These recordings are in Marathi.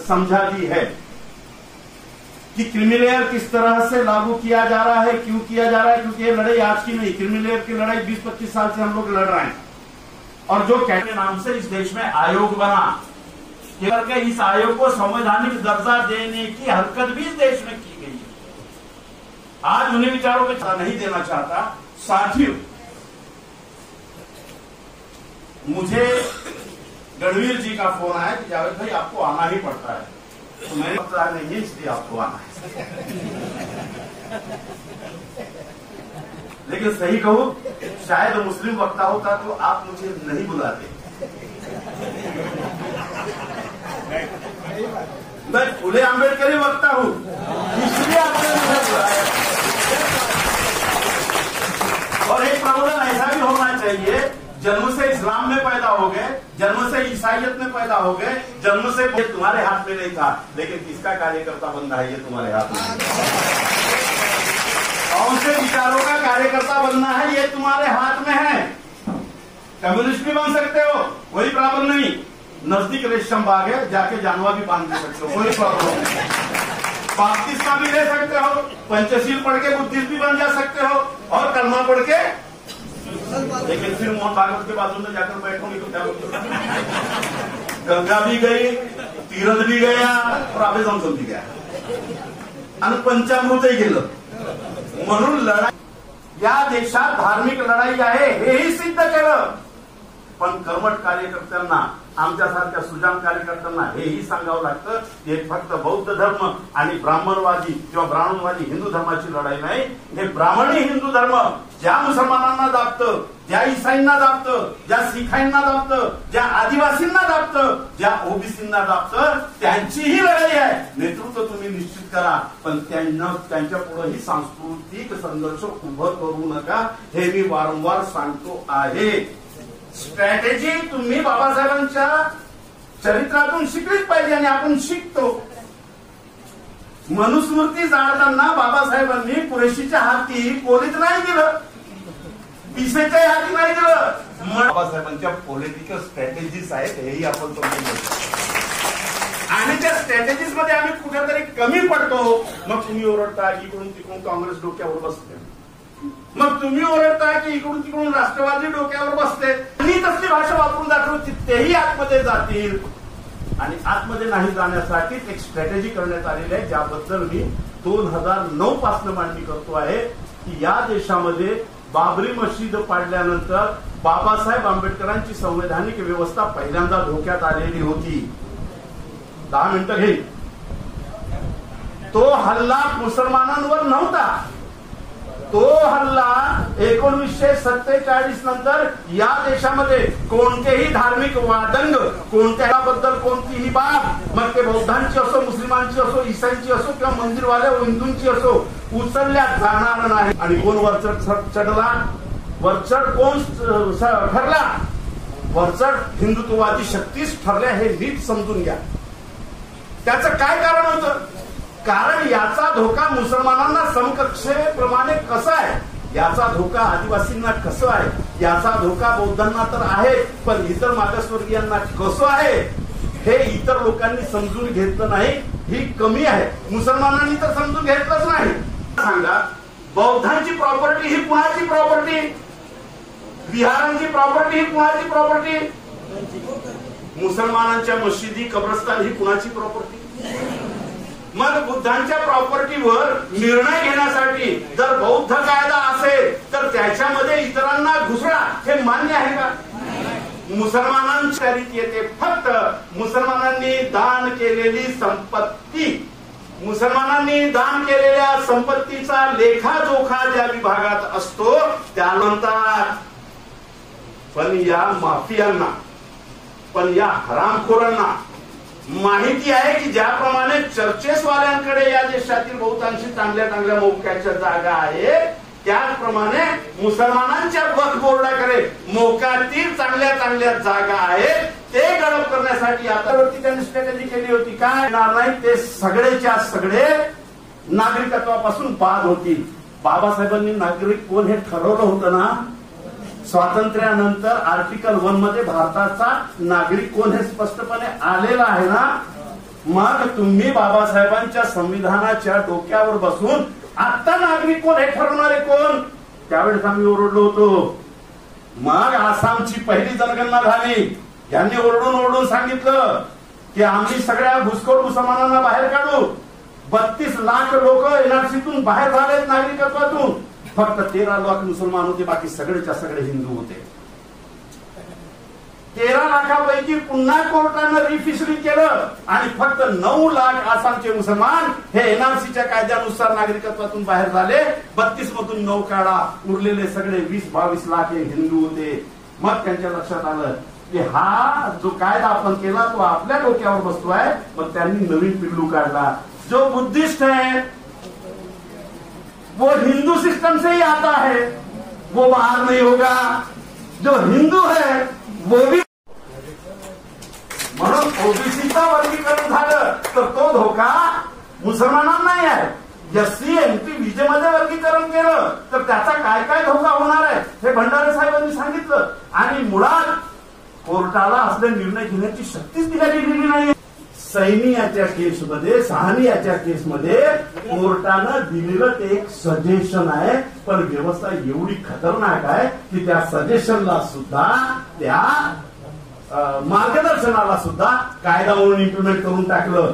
समझा दी है कि क्रिमिलेयर किस तरह से लागू किया जा रहा है, क्यों किया जा रहा है, क्योंकि ये लड़ाई आज की नहीं, क्रिमिलेयर की लड़ाई 20-25 साल से हम लोग लड़ रहे हैं। और जो कहने नाम से इस देश में आयोग बना, करके इस आयोग को संवैधानिक दर्जा देने की हरकत भी इस देश में की गई है। आज उन्हीं विचारों पे नहीं देना चाहता। साथियों, मुझे गणवीर जी का फोन आया कि जावेद भाई आपको आना ही पड़ता है, तो मैंने पता नहीं है इसलिए आपको आना है। लेकिन सही कहूं, शायद मुस्लिम वक्ता होता तो आप मुझे नहीं बुलाते। मैं फुले आंबेडकरी वक्ता हूं, इसलिए आपने मुझे बुलाया। और एक प्रबोधन ऐसा भी होना चाहिए, जन्म से इस्लाम में पैदा हो गए, जन्म से ईसाइयत में पैदा हो गए, जन्म से ये तुम्हारे हाथ में नहीं था, लेकिन किसका कार्यकर्ता बनना है ये तुम्हारे हाथ में। कौन से विचारों का कार्यकर्ता बनना है ये तुम्हारे हाथ में है। कम्युनिस्ट भी बन सकते हो, कोई प्रॉब्लम नहीं। नजदीक रेशम बाग है, जाके जानवर भी बांध दे सकते हो, कोई प्रॉब्लम नहीं। बाप्तिस्ट का भी ले सकते हो, पंचशील पढ़ के बुद्धिस्ट भी बन जा सकते हो, और कलमा पढ़ के। लेकिन फिर मोहन भागवत के बाजू में जाकर बैठोगे तो क्या बोलोगे? गंगा भी गई, तीर्थ भी गया, और आबे जमसम भी गया, आणि पंचामृतही गेलं। म्हणून लढाई या देशात धार्मिक लढाई आहे हेही सिद्ध केलं, पण कर्मठ कार्यकर्त्यांना, आमच्यासारख्या सुजाण कार्यकर्त्यांना हेही सांगावं लागतं, हे फक्त बौद्ध धर्म आणि ब्राह्मणवादी किंवा ब्राह्मणवादी हिंदू धर्माची लढाई नाही। हे ब्राह्मणी हिंदू धर्म ज्या मुसलमानांना दाबतं, ज्या ईसाईंना दाबतं, ज्या सिखांना दाबतं, ज्या आदिवासींना दाबतं, ज्या ओबीसींना दाबतं, त्यांची ही लढाई आहे। नेतृत्व तुम्ही निश्चित करा, पण त्यांच्या पुढे ही सांस्कृतिक संघर्ष उभं करू नका, हे मी वारंवार सांगतो आहे। स्ट्रॅटेजी तुम्ही बाबासाहेबांच्या चरित्रातून शिकलीच पाहिजे, आणि आपण शिकतो। मनुस्मृती जाळताना बाबासाहेबांनी पुरेशीच्या हाती कोलीत नाही दिलं, पिसेच्या हाती नाही दिलं। बाबासाहेबांच्या पॉलिटिकल स्ट्रॅटेजीज आहेत हेही आपण समजून घेतो, आणि त्या स्ट्रॅटेजीज मध्ये आम्ही कुठेतरी कमी पडतो। मग तुम्ही ओरडता इकडून तिकडून काँग्रेस डोक्यावर बसते, मग तुम्ही ओरडता की इकडून तिकडून राष्ट्रवादी डोक्यावर बसते। मी तसली भाषा वापरून दाखवली, तेही आतमध्ये जातील, आणि आतमध्ये नाही जाण्यासाठी एक स्ट्रॅटेजी करण्यात आलेली आहे, ज्याबद्दल मी 2009 पासून मांडणी करतो आहे की या देशामध्ये बाबरी मशीद पाडल्यानंतर बाबासाहेब आंबेडकरांची संवैधानिक व्यवस्था पहिल्यांदा धोक्यात आलेली होती। 10 मिनिटं घेईल। तो हल्ला मुसलमानांवर नव्हता, तो हल्ला 1947 नंतर या देशामध्ये कोणतेही धार्मिक वादंग, कोणत्याबद्दल कोणतीही बाब, मग ते बौद्धांची असो, मुस्लिमांची असो, ईसाईंची असो किंवा मंदिरवाल्या हिंदूंची असो, उचलल्या जाणार नाही। आणि कोण वरचढ चढला, वरचढ कोण ठरला, वरचढ हिंदुत्ववादी शक्तीच ठरल्या, हे नीट समजून घ्या। त्याचं काय कारण होतं? कारण याचा धोका मुसलमानांना समकक्षेप्रमाणे कसा आहे, याचा धोका आदिवासींना कसं आहे, याचा धोका बौद्धांना तर आहे, पण इतर मागासवर्गीयांना कसं आहे हे इतर लोकांनी समजून घेतलं नाही, ही कमी आहे। मुसलमानांनी तर समजून घेतलंच नाही। सांगा, बौद्धांची प्रॉपर्टी ही कुणाची प्रॉपर्टी, विहारांची प्रॉपर्टी ही कुणाची प्रॉपर्टी, मुसलमानांच्या मशिदी कब्रस्तान ही कुणाची प्रॉपर्टी। मग बुद्धांच्या प्रॉपर्टीवर निर्णय घेण्यासाठी जर बौद्ध कायदा असेल तर त्याच्यामध्ये इतरांना घुसळा हे मान्य आहे का? मुसलमानांच्या रीत येते फक्त मुसलमानांनी दान केलेली संपत्ती, मुसलमानांनी दान केलेल्या संपत्तीचा लेखाजोखा ज्या विभागात असतो त्या म्हणतात। पण या माफियांना, पण या हरामखोरांना माहिती आहे की ज्याप्रमाणे चर्चेसवाल्यांकडे या देशातील बहुतांशी चांगल्या चांगल्या मोक्याच्या जागा आहेत, त्याचप्रमाणे मुसलमानांच्या वक्फ बोर्डाकडे मोक्यातील चांगल्या चांगल्या जागा आहेत। ते गडप करण्यासाठी आतावरती त्यांनी स्ट्रॅटेजी केली होती, काय नाही ते सगळेच्या सगळे नागरिकत्वापासून बाद होतील। बाबासाहेबांनी नागरिक कोण हे ठरवलं होतं ना, स्वातंत्र्यानंतर आर्टिकल 1 मध्ये भारताचा नागरिक कोण हे स्पष्टपणे आलेला आहे ना। मग तुम्ही बाबासाहेबांच्या संविधानाच्या डोक्यावर बसून आता नागरिक कोण हे ठरवणारे कोण? त्यावेळेस आम्ही ओरडलो होतो. मग आसामची पहिली जनगणना झाली. यांनी ओरडून ओरडून सांगितलं की आम्ही सगळ्या घुसखोर मुसलमानांना बाहेर काढू. 32 लाख लोक एनआरसीतून बाहेर झालेत नागरिकत्वातून. फक्त 13 लाख मुसलमान होते, बाकी सगळेच्या सगळे हिंदू होते. 13 लाखापैकी पुन्हा कोर्टानं रिफिशरी केलं आणि फक्त 9 लाख आसामचे मुसलमान हे एनआरसीच्या कायद्यानुसार नागरिकत्वातून बाहेर झाले. 32 मधून 9 काढा, उरलेले सगळे 20-22 लाख हे हिंदू होते. मग त्यांच्या लक्षात आलं की हा जो कायदा आपण केला तो आपल्या डोक्यावर बसतोय. मग त्यांनी नवीन पिल्लू काढला. जो बुद्धिस्ट है वो हिंदू सिस्टम से ही आता है, वो बाहर नहीं होगा. जो हिंदू है वो भी. म्हणून ओबीसीचं वर्गीकरण झालं तर तो धोका मुसलमानांना नाही आहे. एससी एमपी विजेमध्ये वर्गीकरण केलं तर त्याचा काय काय धोका होणार आहे हे भंडारे साहेबांनी सांगितलं. आणि मुळात कोर्टाला असले निर्णय घेण्याची शक्तीच दिल्या गेलेली नाही. सैनी याच्या केसमध्ये, साहनी याच्या केसमध्ये कोर्टानं दिलेलं ते एक सजेशन आहे. पण व्यवस्था एवढी खतरनाक आहे की त्या सजेशनला सुद्धा, त्या मार्गदर्शनाला सुद्धा कायदा म्हणून इम्प्लिमेंट करून टाकलं.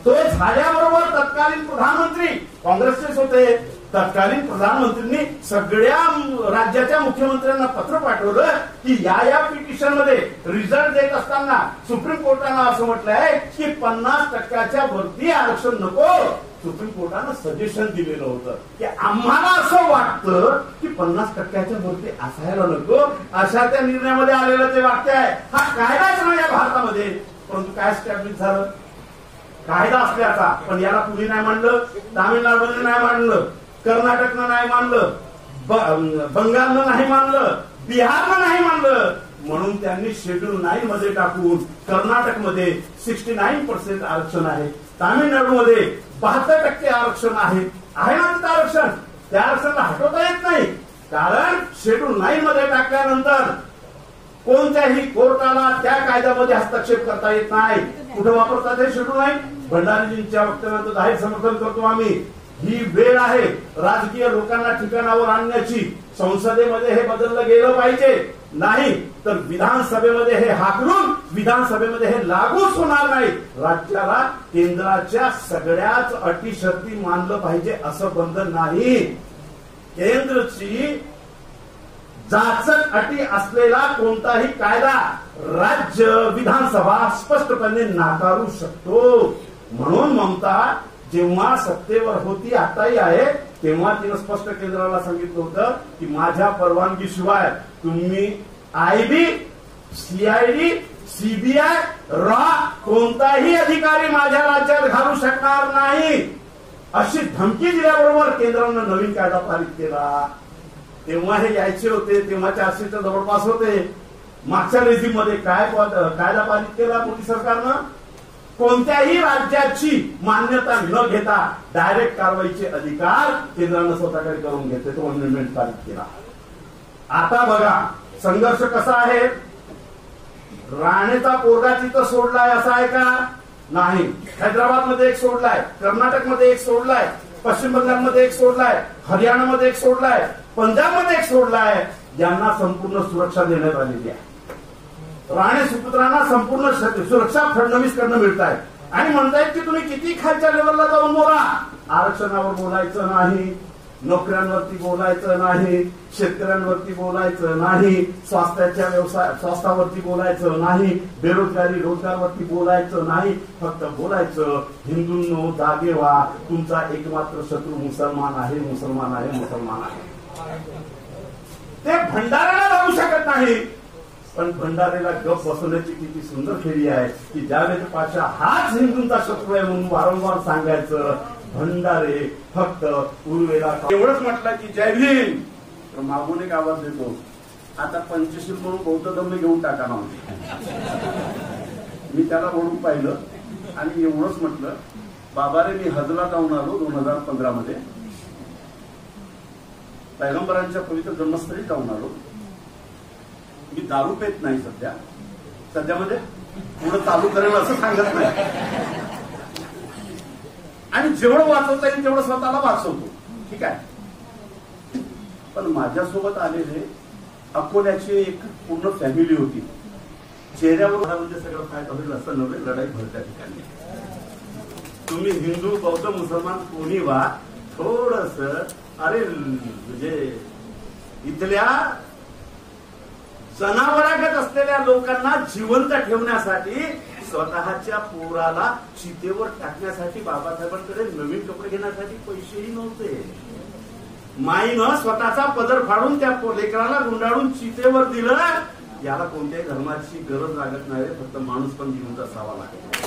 तो झाल्याबरोबर तत्कालीन प्रधानमंत्री काँग्रेसचेच होते. तत्कालीन प्रधानमंत्र्यांनी सगळ्या राज्याच्या मुख्यमंत्र्यांना पत्र पाठवलं की या पिटिशन मध्ये रिझल्ट देत असताना सुप्रीम कोर्टानं असं म्हटलंय की 50% वरती आरक्षण नको. सुप्रीम कोर्टानं सजेशन दिलेलं होतं की आम्हाला असं वाटतं की 50% वरती असायला नको. अशा त्या निर्णयामध्ये आलेलं ते वाक्य आहे. हा कायदाच नाही या भारतामध्ये. परंतु काय स्टॅब्लिश झालं? कायदा असल्याचा, पण याला पुणे नाही मानलं, तामिळनाडूने नाही मानलं, कर्नाटकनं नाही मानलं, बंगालनं नाही मानलं, बिहारनं नाही मानलं. म्हणून त्यांनी शेड्यूल 9 मध्ये टाकून कर्नाटकमध्ये 69% आरक्षण आहे, तामिळनाडूमध्ये 72% आरक्षण आहे ना. तिथं आरक्षण, त्या आरक्षणाला हटवता येत नाही. कारण शेड्यूल 9 मध्ये टाकल्यानंतर कोणत्याही कोर्टाला त्या कायद्यामध्ये हस्तक्षेप करता येत नाही. कुठे वापरतात हे शेड्यूल 9? भंडारीजींच्या वक्तव्याचं जाहीर समर्थन करतो आम्ही. ही वेळ आहे राजकीय लोकांना ठिकाणावर आणण्याची. संसदेमध्ये हे बदललं गेलं पाहिजे. नाही तर विधानसभेमध्ये हे हाकलून विधानसभेमध्ये हे लागूच होणार नाही. राज्याला केंद्राच्या सगळ्याच अटी शर्ती मानलं पाहिजे असं बंधन नाही. केंद्राची जाचक अटी असलेला कोणताही कायदा राज्य विधानसभा स्पष्टपणे नाकारू शकतो. म्हणून ममता जेव्हा सत्तेवर होती, आताही आहे, तेव्हा तिनं स्पष्ट केंद्राला सांगितलं होतं की माझ्या परवानगीशिवाय तुम्ही आयबी, सीआयडी, सीबीआय, रॉ कोणताही अधिकारी माझ्या राज्यात घालू शकणार नाही अशी धमकी दिल्याबरोबर केंद्रानं नवीन कायदा पारित केला. तेव्हा हे यायचे होते, तेव्हा 400च्या जवळपास होते. मागच्या रेझिम मध्ये काय कायदा पारित केला मोदी सरकारनं? कोणत्याही राज्याची मान्यता न घेता डायरेक्ट कारवाईचे अधिकार केंद्रानं स्वतःकडे करून घेतले. तो अमेंडमेंट पारित केला. आता बघा संघर्ष कसा आहे. राणेचा पोरगा तिथं सोडलाय असं आहे का? नाही. हैदराबाद मध्ये एक सोडलाय, कर्नाटकमध्ये एक सोडलाय, पश्चिम बंगालमध्ये एक सोडलाय, हरियाणामध्ये एक सोडलाय, पंजाबमध्ये एक सोडलाय. यांना संपूर्ण सुरक्षा देण्यात आलेली आहे. राणे सुपुत्रांना संपूर्ण सुरक्षा फडणवीसकडनं मिळत आहे. आणि म्हणतायत की तुम्ही किती खालच्या लेवलला जाऊन बोला, आरक्षणावर बोलायचं नाही, नोकऱ्यांवरती बोलायचं नाही, शेतकऱ्यांवरती बोलायचं नाही, स्वास्थ्यावरती बोलायचं नाही, बेरोजगारी रोजगारवरती बोलायचं नाही. फक्त बोलायचं हिंदूंनो जागे व्हा, तुमचा एकमात्र शत्रू मुसलमान आहे, मुसलमान आहे, मुसलमान आहे. ते भंडाऱ्याला लागू शकत नाही. पण भंडारेला गप बसवण्याची किती सुंदर फेरी आहे की जावेद पाशा हाच हिंदूंचा शत्रू आहे म्हणून वारंवार सांगायचं. भंडारे फक्त उर्वेला एवढंच म्हटलं की जय भीम, तर मागून एक आवाज देतो, आता पंचशील म्हणून बौद्ध धम्म घेऊन टाका ना. मी त्याला बोलून पाहिलं आणि एवढंच म्हटलं, बाबारे मी हजला जाऊन आलो 2015 मध्ये, पैगंबरांच्या पवित्र जन्मस्थळी जाऊन आलो. मी दारू पेत नाही सध्या, सध्यामध्ये पुढे चालू करेल असं सांगत नाही. जेवढं वाचवता येईल तेवढं स्वतःला वाचवतो. ठीक आहे. पण माझ्यासोबत आलेले अकोल्याची एक पूर्ण फॅमिली होती. चेहऱ्यावर म्हणजे सगळं फायदा होईल असं नव्हे, लढाई भरत्या ठिकाणी. तुम्ही हिंदू बौद्ध मुसलमान कोणी व्हा, थोडस अरे म्हणजे इथल्या जनावरागत असलेल्या लोकांना जिवंत ठेवण्यासाठी स्वतःच्या पोराला चितेवर टाकण्यासाठी बाबासाहेबांकडे नवीन कपडे घेण्यासाठी पैसेही नव्हते. माईनं स्वतःचा पदर फाडून त्या लेकराला गुंडाळून चितेवर दिलं. याला कोणत्याही धर्माची गरज लागत नाही, फक्त माणूस पण जिवंत असावा लागतो.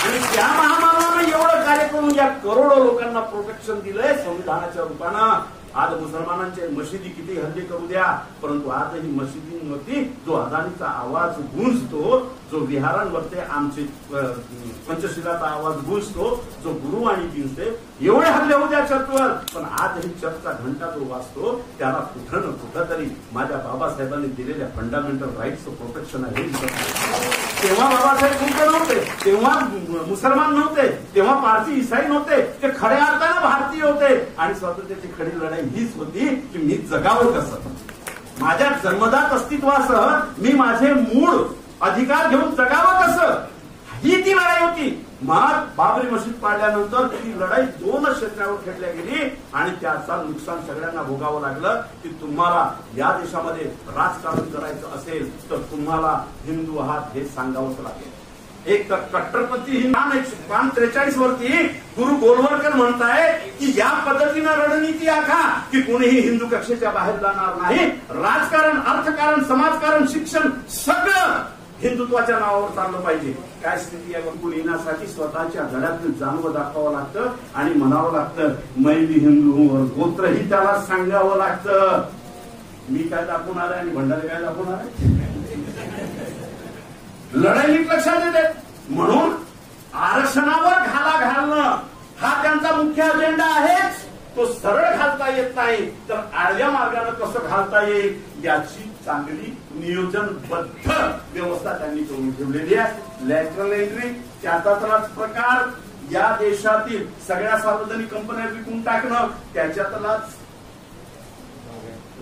आणि त्या महामानवानं एवढं कार्य करून या करोडो लोकांना प्रोटेक्शन दिलंय संविधानाच्या रूपानं. आज मुसलमानांचे मशिदी किती हल्ले करू द्या, परंतु आजही मशिदींवरती जो अदानीचा आवाज गुंजतो, जो विहारांवरती आमचे पंचशिलाचा आवाज गुंजतो, जो गुरुवाणी गुंजते, एवढे हल्ले होऊ द्या चर्चवर, पण आजही चर्चचा घंटा जो वाजतो त्याला कुठं न कुठं तरी माझ्या बाबासाहेबांनी दिलेल्या फंडामेंटल राईट्सचं प्रोटेक्शन आहे. तेव्हा बाबासाहेब कुठे नव्हते, तेव्हा मुसलमान नव्हते, तेव्हा पारसी ईसाई नव्हते, ते खऱ्या अर्थानं भारतीय होते. आणि स्वातंत्र्याची खरी लढाई हीच होती की मी जगावं कसं, माझ्या जन्मदात अस्तित्वासह मी माझे मूळ अधिकार घेऊन जगावं कसं, ही ती लढाई होती. मग बाबरी मशीद पाडल्यानंतर ती लढाई 2 क्षेत्रावर खेळल्या गेली आणि त्याचा नुकसान सगळ्यांना भोगावं लागलं. की तुम्हाला या देशामध्ये राजकारण करायचं असेल तर तुम्हाला हिंदू आहात हे सांगावंच लागेल. एक तर कट्टरपंथी ही 43 वरती गुरु गोलवलकर म्हणताय की या पद्धतीनं रणनीती आखा की कोणीही हिंदू कक्षेच्या बाहेर जाणार नाही. राजकारण, अर्थकारण, समाजकारण, शिक्षण सगळं हिंदुत्वाच्या नावावर चाललं पाहिजे. काय स्थिती आहे, बघून येण्यासाठी स्वतःच्या धड्यातून जाणवं दाखवावं लागतं आणि म्हणावं लागतं मैली हिंदू गोत्रही त्याला सांगावं लागतं. मी काय दाखवणार आहे आणि भंडारे काय दाखवणार आहे. लढाई नीट लक्षात येते. म्हणून आरक्षणावर घाला घालणं हा त्यांचा मुख्य अजेंडा आहेच. तो सरळ घालता येत नाही तर आडव्या मार्गाने कसं घालता येईल याची चांगली नियोजनबद्ध व्यवस्था त्यांनी करून ठेवलेली आहे. लॅटरल एंट्री त्याचाच प्रकार, या देशातील सगळ्या सार्वजनिक कंपन्या विकून टाकणं त्याच्यातलाच,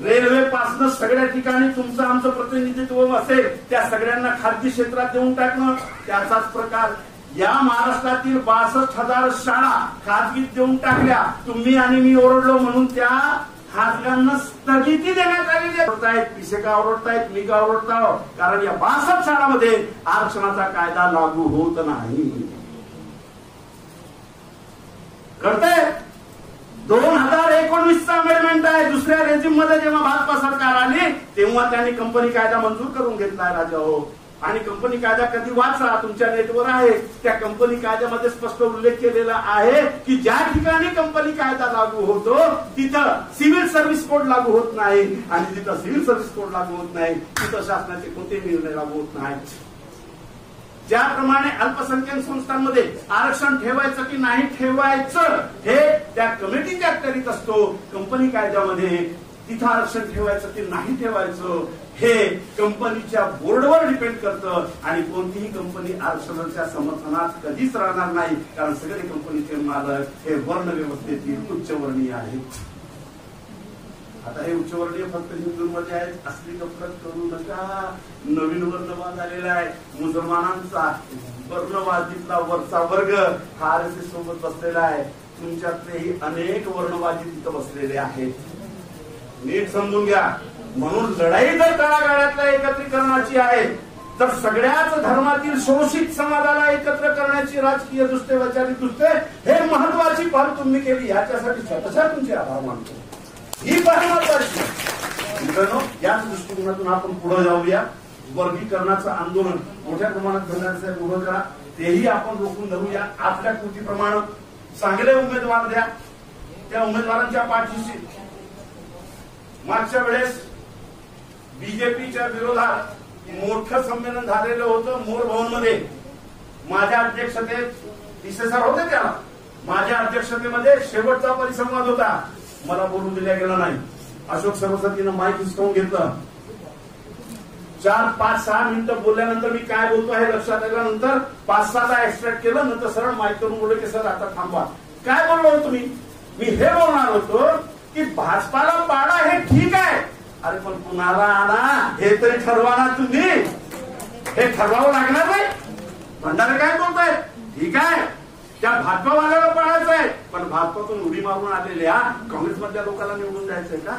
रेल्वे पासनं सगळ्या ठिकाणी तुमचं आमचं प्रतिनिधित्व असेल त्या सगळ्यांना खाजगी क्षेत्रात देऊन टाकणं त्याचाच प्रकार. या महाराष्ट्रातील 62,000 शाळा खाजगीत देऊन टाकल्या. तुम्ही आणि मी ओरडलो म्हणून त्या खाजगांना स्थगिती देण्यात आलेली आहे. पिसे का ओरडतायत, मी का ओरडतो, कारण या 62 शाळांमध्ये आरक्षणाचा कायदा लागू होत नाही. कळतंय. 2019चा अमेंडमेंट आहे. दुसऱ्या रेजिम मध्ये जेव्हा भाजपा सरकार आली तेव्हा त्यांनी कंपनी कायदा मंजूर करून घेतलाय राजा हो. आणि कंपनी कायदा कधी वाचा, तुमच्या नेटवर आहे. त्या कंपनी कायद्यामध्ये स्पष्ट उल्लेख केलेला आहे की ज्या ठिकाणी कंपनी कायदा लागू होतो तिथं सिव्हिल सर्व्हिस कोड लागू होत नाही आणि जिथं सिव्हिल सर्व्हिस कोड लागू होत नाही तिथं शासनाचे कोणते निर्णय लागू होत नाही. ज्याप्रमाणे अल्पसंख्याक संस्थांमध्ये आरक्षण ठेवायचं की नाही ठेवायचं हे त्या कमिटीच्या अखत्यारीत असतो. कंपनी कायद्यामध्ये तिथं आरक्षण ठेवायचं की नाही ठेवायचं हे कंपनीच्या बोर्डवर डिपेंड करतं. आणि कोणतीही कंपनी आरक्षणाच्या समर्थनात कधीच राहणार नाही, कारण सगळे कंपनीचे मालक हे वर्ण व्यवस्थेतील उच्चवर्णीय आहेत. आता हे उच्चवर्णीय फक्त हिंदूंमध्ये आहेत, असली गफलत करू नका. नवीन वर्णवाद आलेला आहे मुसलमानांचा. वर्णवादीतला वरचा वर्ग हा RSS सोबत बसलेला आहे. तुमच्यातलेही अनेक वर्णवादी तिथं बसलेले आहेत. नीट समजून घ्या. म्हणून लढाई जर तळागाळातल्या एकत्रीकरणाची आहे तर सगळ्याच धर्मातील शोषित समाजाला एकत्र करण्याची राजकीय दृष्टे, वैचारिक दृष्टे हे महत्वाची पहल तुम्ही केली. ह्याच्यासाठी स्वतःच्या तुमचे आभार मानतो. ही पहल महत्वाची. मित्रांनो, याच दृष्टिकोनातून आपण पुढे जाऊया. वर्गीकरणाचं आंदोलन मोठ्या प्रमाणात करण्याचं उभं करा. तेही आपण रोखून धरूया. आपल्या कृतीप्रमाणे चांगले उमेदवार द्या. त्या उमेदवारांच्या पाठीशी मागच्या वेळेस बीजेपीच्या विरोधात मोठं संमेलन झालेलं होतं मोर भवन मध्ये. माझ्या अध्यक्षतेत सर होते, त्याला माझ्या अध्यक्षतेमध्ये शेवटचा परिसंवाद होता. मला बोलू दिल्या गेला नाही. अशोक सरस्वतीनं माईक हिसकावून घेतलं. 4-5-6 मिनिटं बोलल्यानंतर मी काय बोलतो हे लक्षात आल्यानंतर 5-6चा एक्स्ट्रॅक्ट केलं, नंतर सरळ माईक करून बोललो की सर आता थांबवा. काय बोललो होतो मी हे बोलणार होतो की भाजपाला पाडा हे ठीक आहे, अरे पण कुणाला आणा हे तरी ठरवा ना तुम्ही. हे ठरवावं लागणार नाही. भंडारे काय बोलताय, ठीक आहे त्या भाजपावाल्याला पाडायचं आहे, पण भाजपातून उडी मारून आलेल्या काँग्रेसमधल्या लोकांना निवडून द्यायचंय का,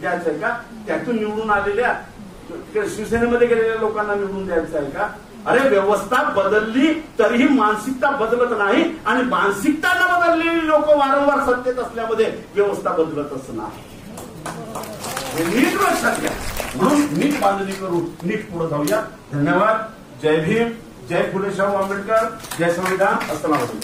द्यायचंय का, त्यातून निवडून आलेल्या शिवसेनेमध्ये गेलेल्या लोकांना निवडून द्यायचं आहे का. अरे व्यवस्था बदलली तरीही मानसिकता बदलत नाही, आणि मानसिकता न बदललेली लोक वारंवार सत्तेत असल्यामध्ये व्यवस्था बदलतच नाही. हे नीट लक्षात घ्या. म्हणून नीट बांधणी करून नीट पुढे जाऊया. धन्यवाद. जय भीम, जय फुले शाहू आंबेडकर, जय संविधान. अस्सलाम वालेकुम.